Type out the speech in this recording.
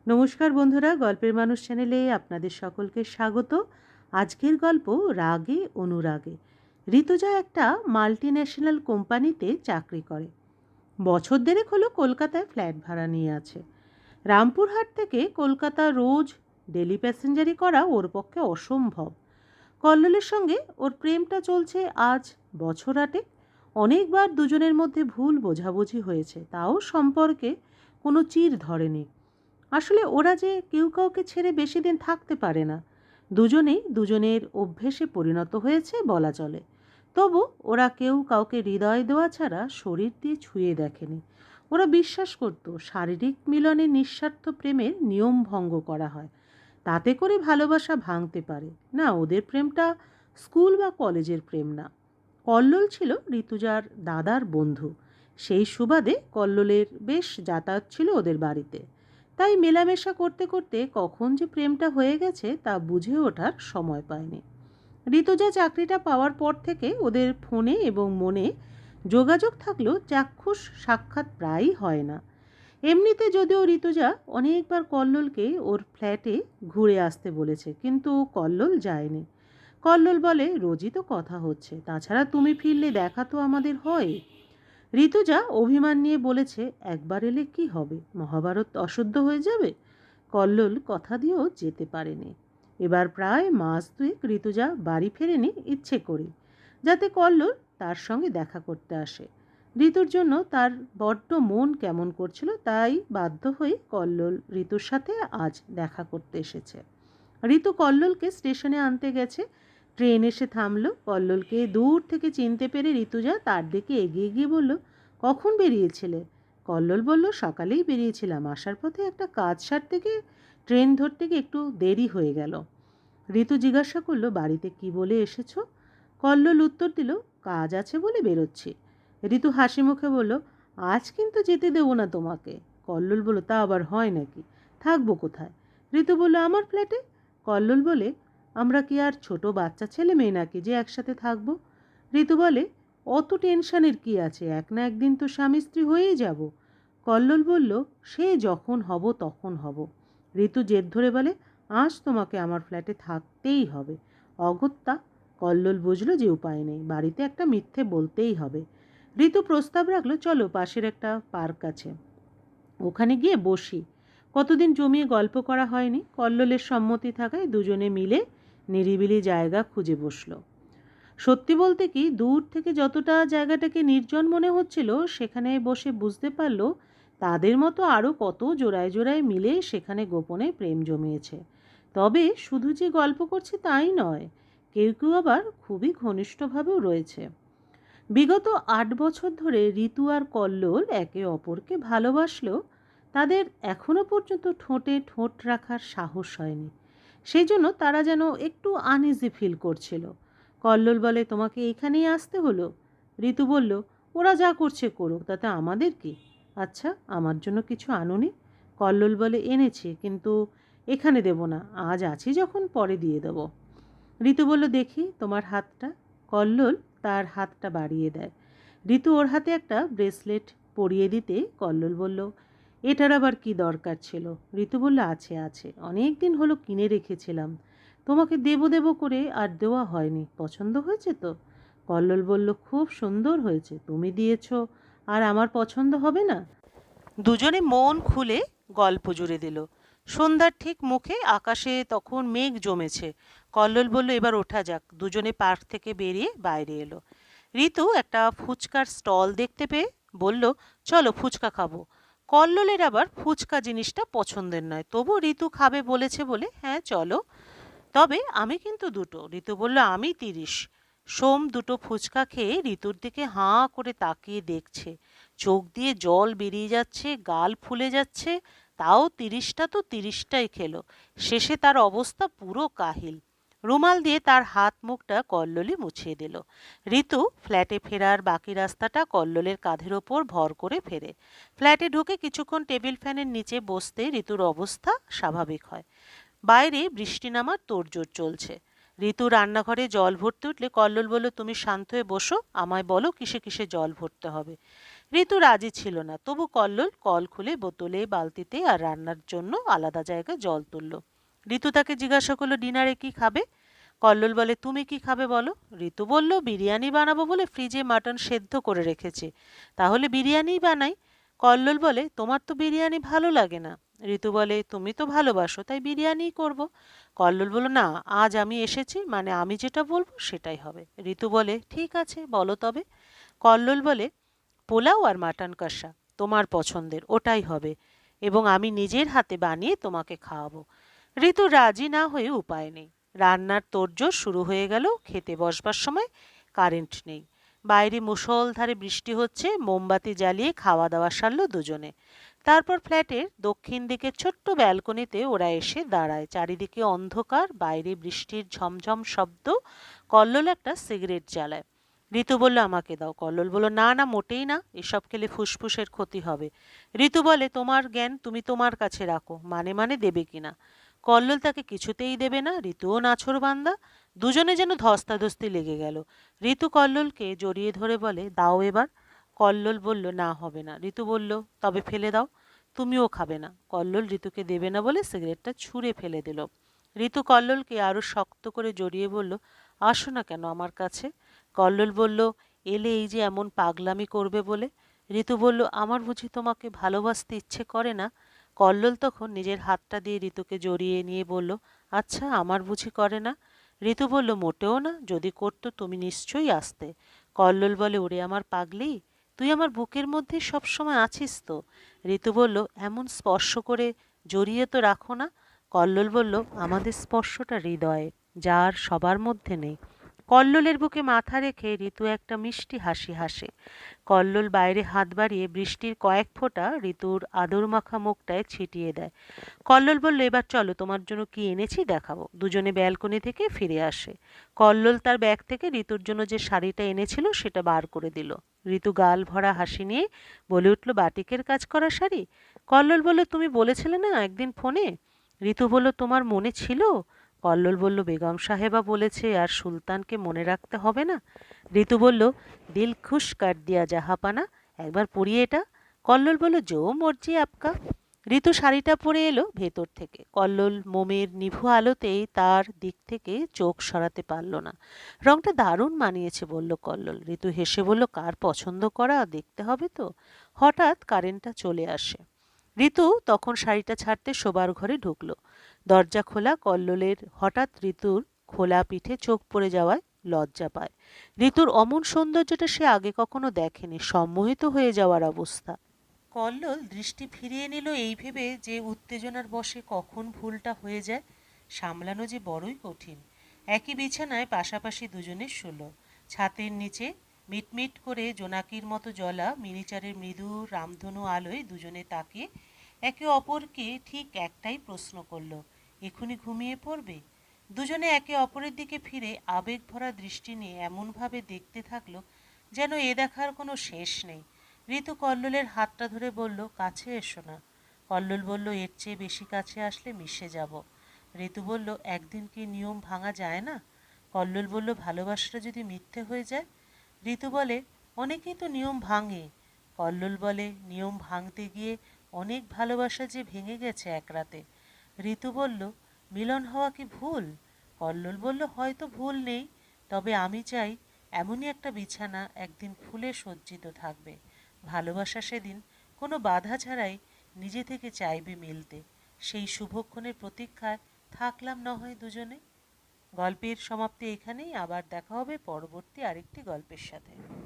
নমস্কার বন্ধুরা, গল্পের মানুষ চ্যানেলে আপনাদের সকলকে স্বাগত। আজকের গল্প রাগে অনুরাগে। ঋতুজা একটা মাল্টিন্যাশনাল কোম্পানিতে চাকরি করে। বছর দেড়েক হলো কলকাতায় ফ্ল্যাট ভাড়া নিয়ে আছে। রামপুরহাট থেকে কলকাতা রোজ ডেলি প্যাসেঞ্জারি করা ওর পক্ষে অসম্ভব। কল্লোলের সঙ্গে ওর প্রেমটা চলছে আজ বছর আটেক। অনেকবার দুজনের মধ্যে ভুল বোঝাবুঝি হয়েছে, তাও সম্পর্কে কোনো চির ধরেনি। আসলে ওরা যে কেউ কাউকে ছেড়ে বেশি দিন থাকতে পারে না। দুজনেই দুজনের অভ্যেসে পরিণত হয়েছে বলা চলে। তবু ওরা কেউ কাউকে হৃদয় দেওয়া ছাড়া শরীর দিয়ে ছুঁয়ে দেখেনি। ওরা বিশ্বাস করত শারীরিক মিলনে নিঃস্বার্থ প্রেমের নিয়ম ভঙ্গ করা হয়, তাতে করে ভালোবাসা ভাঙতে পারে না। ওদের প্রেমটা স্কুল বা কলেজের প্রেম না। কল্লোল ছিল ঋতুজার দাদার বন্ধু। সেই সুবাদে কল্লোলের বেশ যাতায়াত ছিল ওদের বাড়িতে। তাই মেলামেশা করতে করতে কখন যে প্রেমটা হয়ে গেছে তা বুঝে ওঠার সময় পায়নি। ঋতুজা চাকরিটা পাওয়ার পর থেকে ওদের ফোনে এবং মনে যোগাযোগ থাকলেও চাক্ষুষ সাক্ষাৎ প্রায়ই হয় না। এমনিতে যদিও ঋতুজা অনেকবার কল্লোলকে ওর ফ্ল্যাটে ঘুরে আসতে বলেছে, কিন্তু কল্লোল যায়নি। কল্লোল বলে, রোজই তো কথা হচ্ছে, তাছাড়া তুমি ফিরলে দেখা তো আমাদের হয়। ঋতুজা অভিমান নিয়ে বলেছে, একবার এলে কি হবে, মহাভারত অশুদ্ধ হয়ে যাবে। কল্লোল কথা দিয়েও যেতে পারেনি। এবার প্রায় মাস দুয়েক ঋতুজা বাড়ি ফেরেনি ইচ্ছে করে, যাতে কল্লোল তার সঙ্গে দেখা করতে আসে। ঋতুর জন্য তার বড্ড মন কেমন করছিল, তাই বাধ্য হয়ে কল্লোল ঋতুর সাথে আজ দেখা করতে এসেছে। ঋতু কল্লোলকে স্টেশনে আনতে গেছে। ট্রেন এসে থামলো। কল্লোলকে দূর থেকে চিনতে পেরে ঋতুজা তার দিকে এগিয়ে গিয়ে বলল, কখন বেরিয়েছিলে? কল্লোল বলল, সকালেই বেরিয়েছিলাম, আসার পথে একটা কাজ সারতে গিয়ে ট্রেন ধরতে গিয়ে একটু দেরি হয়ে গেল। ঋতু জিজ্ঞাসা করলো, বাড়িতে কি বলে এসেছো? কল্লোল উত্তর দিল, কাজ আছে বলে বেরোচ্ছি। ঋতু হাসি মুখে বলল, আজ কিন্তু যেতে দেবো না তোমাকে। কল্লোল বলল, তা আবার হয় নাকি? থাকবো কোথায়? ঋতু বলল, আমার ফ্ল্যাটে। কল্লোল বলে, আমরা কি আর ছোট বাচ্চা ছেলে মেয়ে নাকি যে একসাথে থাকবো? ঋতু বলে, অত টেনশনের কি আছে, এক না একদিন তো স্বামী স্ত্রী হয়েই যাব। কল্লোল বলল, সে যখন হব তখন হব। ঋতু জেদ ধরে বলে, আজ তোমাকে আমার ফ্ল্যাটে থাকতেই হবে। অগত্যা। কল্লোল বুঝলো যে উপায় নেই, বাড়িতে একটা মিথ্যে বলতেই হবে। ঋতু প্রস্তাব রাখলো, চলো পাশের একটা পার্ক আছে, ওখানে গিয়ে বসি। কতদিন জমিয়ে গল্প করা হয়নি। কল্লোলের সম্মতি থাকায় দুজনে মিলে নিরিবিলি জায়গা খুঁজে বসলো। সত্যি বলতে কি, দূর থেকে যতটা জায়গাটাকে নির্জন মনে হচ্ছিল, সেখানে বসে বুঝতে পারলো তাদের মতো আরও কত জোড়ায় জোড়ায় মিলে সেখানে গোপনে প্রেম জমিয়েছে। তবে শুধু যে গল্প করছে তাই নয়, কেউ কেউ আবার খুবই ঘনিষ্ঠভাবেও রয়েছে। বিগত 8 বছর ধরে ঋতু আর কল্লোল একে অপরকে ভালোবাসলেও তাদের এখনও পর্যন্ত ঠোঁটে ঠোঁট রাখার সাহস হয়নি। সেই জন্য তারা যেন একটু আনইজি ফিল করছিল। কল্লোল বলে, তোমাকে এখানেই আসতে হলো? ঋতু বলল, ওরা যা করছে করুক, তাতে আমাদের কি? আচ্ছা, আমার জন্য কিছু আনোনি? কল্লোল বলে, এনেছি, কিন্তু এখানে দেব না, আজ আছি যখন পরে দিয়ে দেব। ঋতু বলল, দেখি তোমার হাতটা। কল্লোল তার হাতটা বাড়িয়ে দেয়। ঋতু ওর হাতে একটা ব্রেসলেট পরিয়ে দিতে কল্লোল বলল, এটার আবার কি দরকার ছিল? ঋতু বলল, আছে আছে, অনেক দিন হলো কিনে রেখেছিলাম, তোমাকে দেবো দেবো করে আর দেওয়া হয়নি। পছন্দ হয়েছে তো? কল্লোল বলল, খুব সুন্দর হয়েছে, তুমি দিয়েছ আর আমার পছন্দ হবে না? দুজনে মন খুলে গল্প জুড়ে দিল। সন্ধ্যার ঠিক মুখে আকাশে তখন মেঘ জমেছে। কল্লোল বলল, এবার ওঠা যাক। দুজনে পার্ক থেকে বেরিয়ে বাইরে এলো। ঋতু একটা ফুচকার স্টল দেখতে পেয়ে বলল, চলো ফুচকা খাবো। কল্লোলের আবার ফুচকা জিনিসটা পছন্দের নয়, তবু ঋতু খাবে বলেছে বলে হ্যাঁ চলো। তবে আমি কিন্তু দুটো। ঋতু বলল, আমি 30। সোম দুটো ফুচকা খেয়ে ঋতুর দিকে হাঁ করে তাকিয়ে দেখছে। চোখ দিয়ে জল বেরিয়ে যাচ্ছে, গাল ফুলে যাচ্ছে। তাও 30টা তো 30টাই খেলো। শেষে তার অবস্থা পুরো কাহিল। রুমাল দিয়ে তার হাত মুখটা কল্লোলই মুছিয়ে দিল। ঋতু ফ্ল্যাটে ফেরার বাকি রাস্তাটা কল্লোলের কাঁধের ওপর ভর করে ফেরে। ফ্ল্যাটে ঢুকে কিছুক্ষণ টেবিল ফ্যানের নিচে বসতে ঋতুর অবস্থা স্বাভাবিক হয়। বাইরে বৃষ্টি নামার তোড়জোড় চলছে। ঋতু রান্নাঘরে জল ভরতে উঠলে কল্লোল বলল, তুমি শান্ত হয়ে বসো, আমায় বলো কিসে কিসে জল ভরতে হবে। ঋতু রাজি ছিল না, তবু কল্লোল কল খুলে বোতলে বালতিতে আর রান্নার জন্য আলাদা জায়গায় জল তুললো। ঋতু তাকে জিজ্ঞাসা করলো, ডিনারে কি খাবে? কল্লোল বলে, তুমি কি খাবে বলো? ঋতু বলল, বিরিয়ানি বানাবো বলে ফ্রিজে মাটন সেদ্ধ করে রেখেছে, তাহলে বিরিয়ানিই বানাই। কল্লোল বলে, তোমার তো বিরিয়ানি ভালো লাগে না। ঋতু বলে, তুমি তো ভালোবাসো, তাই বিরিয়ানিই করব। কল্লোল বলল, না, আজ আমি এসেছি, মানে আমি যেটা বলবো সেটাই হবে। ঋতু বলে, ঠিক আছে, বলো তবে। কল্লোল বলে, পোলাও আর মাটন কষা, তোমার পছন্দের ওটাই হবে, এবং আমি নিজের হাতে বানিয়ে তোমাকে খাওয়াবো। ঋতু রাজি না হয়ে উপায় নেই। রান্নার তোড়জোড় শুরু হয়ে গেল। খেতে বসবার সময় কারেন্ট নেই। বাইরে মুষলধারে বৃষ্টি হচ্ছে। মোমবাতি জ্বালিয়ে খাওয়া দাওয়া সারল দুজনে। তারপর ফ্ল্যাটের দক্ষিণ দিকের ছোট্ট ব্যালকনিতে ওরা এসে দাঁড়ায়। চারিদিকে অন্ধকার, বাইরে বৃষ্টির ঝমঝম শব্দ। কল্লোল একটা সিগারেট জ্বালায়। ঋতু বলল, আমাকে দাও। কল্লোল বলল, না না, মোটেই না, এসব খেলে ফুসফুসের ক্ষতি হবে। ঋতু বলে, তোমার জ্ঞান তুমি তোমার কাছে রাখো, মানে মানে দেবে কিনা। কল্লোল তাকে কিছুতেই দেবে না। ঋতুও নাছোড়বান্দা। দুজনে যেন ধস্তাধস্তি লেগে গেল। ঋতু কল্লোলকে জড়িয়ে ধরে বলে, দাও এবার। কল্লোল বলল, না, হবে না। ঋতু বলল, তবে ফেলে দাও। তুমিও খাবে না। কল্লোল ঋতুকে দেবে না বলে সিগারেটটা ছুঁড়ে ফেলে দিল। ঋতু কল্লোলকে আরো শক্ত করে জড়িয়ে বলল, আসো না কেন আমার কাছে। কল্লোল বলল, এলে এই যে এমন পাগলামি করবে বলে। ঋতু বলল, আমার বুঝি তোমাকে ভালোবাসতে ইচ্ছে করে না? কল্লোল তখন নিজের হাতটা দিয়ে ঋতুকে জড়িয়ে নিয়ে বলল, আচ্ছা, আমার বুঝি করে না? ঋতু বলল, মোটেও না, যদি করতো তুমি নিশ্চয়ই আসতে। কল্লোল বলে, ওরে আমার পাগলি, তুই আমার বুকের মধ্যে সব সময় আছিস তো। ঋতু বলল, এমন স্পর্শ করে জড়িয়ে তো রাখো না। কল্লোল বলল, আমাদের স্পর্শটা হৃদয়ে, যার সবার মধ্যে নেই। কল্লোলের বুকে মাথা রেখে ঋতু একটা মিষ্টি হাসি হাসে। কল্লোল বাইরে হাত বাড়িয়ে বৃষ্টির কয়েক ফোঁটা ঋতুর আদর মাখা মুখটায় ছিটিয়ে দেয়। কল্লোল বলল, এবার চলো, তোমার জন্য কি এনেছি দেখাবো। দুজনে ব্যালকনি থেকে ফিরে আসে। কল্লোল তার ব্যাগ থেকে ঋতুর জন্য যে শাড়িটা এনেছিল সেটা বার করে দিল। ঋতু গাল ভরা হাসি নিয়ে বলে উঠল, বাটিকের কাজ করা শাড়ি? কল্লোল বলল, তুমি বলেছিলে না একদিন ফোনে। ঋতু বলল, তোমার মনে ছিল? কল্লোল বলল, বেগম সাহেবা বলেছে আর সুলতানকে মনে রাখতে হবে না। ঋতু বলল, দিল খুশ কাট দিয়া জাহাপানা, একবার পরিয়ে এটা। কল্লোল বলল, জো মর্জি আপকা। ঋতু শাড়িটা পরে এলো ভেতর থেকে। কল্লোল মোমের নিভু আলোতেই তার দিক থেকে চোখ সরাতে পারল না। রংটা দারুণ মানিয়েছে, বলল কল্লোল। ঋতু হেসে বলল, কার পছন্দ করা দেখতে হবে তো। হঠাৎ কারেন্টটা চলে আসে। ঋতু তখন শাড়িটা ছাড়তে শোবার ঘরে ঢুকলো। দরজা খোলা। কল্লোলের হঠাৎ ঋতুর খোলা পিঠে চোখ পড়ে যাওয়ায় লজ্জা পায়। ঋতুর অমন সৌন্দর্যটা সে আগে কখনো দেখেনি। সম্মোহিত হয়ে যাওয়ার অবস্থা। কল্লোল দৃষ্টি ফিরিয়ে নিল এই ভেবে যে উত্তেজনার বশে কখন ভুলটা হয়ে যায় সামলানো যে বড়ই কঠিন। একই বিছানায় পাশাপাশি দুজনে শুল। ছাতের নিচে মিটমিট করে জোনাকির মতো জ্বলা মিনিচারের মৃদু রামধনু আলোয় দুজনে তাকিয়ে একে অপরকে ঠিক একটাই প্রশ্ন করল, এখনই ঘুমিয়ে পড়বে? দুজনে একে অপরের দিকে ফিরে আবেগ ভরা দৃষ্টি নিয়ে এমনভাবে দেখতে থাকলো যেন এ দেখার কোনো শেষ নেই। ঋতু কল্লোলের হাতটা ধরে বলল, কাছে এসো না। কল্লোল বলল, এর চেয়ে বেশি কাছে আসলে মিশে যাব। ঋতু বলল, একদিন কি নিয়ম ভাঙা যায় না? কল্লোল বলল, ভালোবাসাটা যদি মিথ্যে হয়ে যায়? ঋতু বলে, অনেকেই তো নিয়ম ভাঙে। কল্লোল বলে, নিয়ম ভাঙতে গিয়ে অনেক ভালোবাসা যে ভেঙে গেছে এক রাতে। ঋতু বলল, মিলন হওয়া কি ভুল? কল্লোল বলল, হয়তো ভুল নেই, তবে আমি চাই এমনই একটা বিছানা একদিন ফুলে সজ্জিত থাকবে। ভালোবাসা সেদিন কোনো বাধা ছাড়াই নিজে থেকে চাইবে মিলতে। সেই শুভক্ষণের প্রতীক্ষায় থাকলাম না হয় দুজনে। গল্পের সমাপ্তি এখানেই। আবার দেখা হবে পরবর্তী আরেকটি গল্পের সাথে।